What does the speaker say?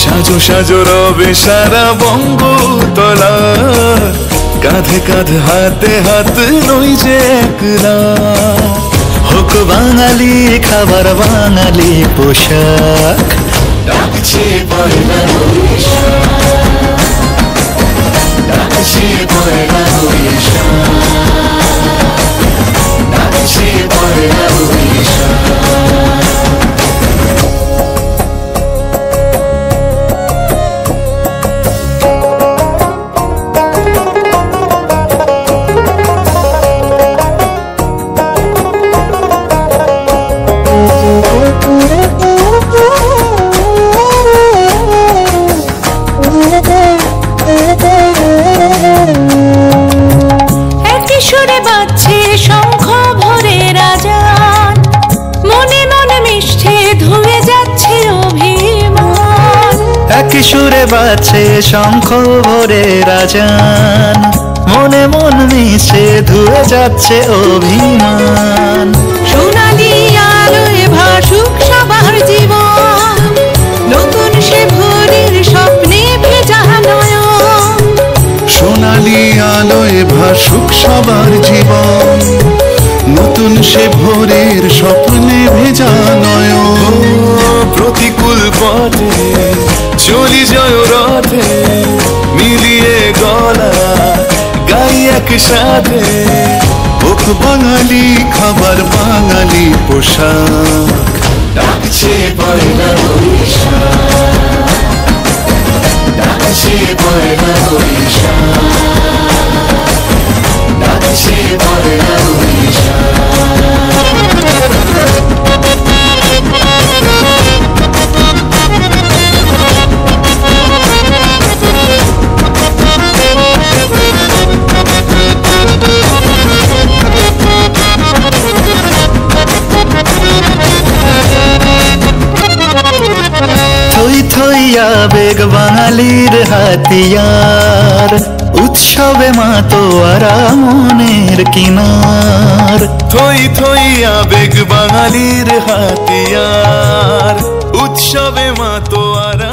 সাজো সাজো রবে সারা বঙ্গতলা, কাঁধে কাঁধে হাতে হাত নই যে একলা। হোক বাঙালি খাবার বাঙালি পোশাক, ডাকছে পয়লা বৈশাখ, ডাকছে পয়লা বৈশাখ, ডাকছে পয়লা বৈশাখ। একই সুরে বাজছে শঙ্খ ভরে রাজান, মনে মনে মিশছে ধুয়ে যাচ্ছে অভিমান। একই সুরে বাজছে শঙ্খ ভরে রাজান, মনে মন মিশে ধুয়ে যাচ্ছে অভিমান। সোনালি আলোয় ভাসুক সবার জীবন, নতুন সে ভোরের স্বপ্নে ভেজা নয়ন। সোনালি আলোয় ভাসুক সবার জীবন, নতুন সে ভোরের স্বপ্নে ভেজা নয়ন। প্রতিকূল পথে চলি জয় রথে, মিলিয়ে গলা গাই একসাথে। হোক বাঙালি খাবার বাঙালি পোশাক, ডাকছে পয়লা বৈশাখ, ডাকছে পয়লা বৈশাখ, ডাকছে পয়লা বৈশাখ। থই থই আবেগ বাঙালির হাতিয়ার, উৎসবে মাতোয়ারা মনের কিনার। থই থই আবেগ বাঙালির হাতিয়ার, উৎসবে মাতোয়ারা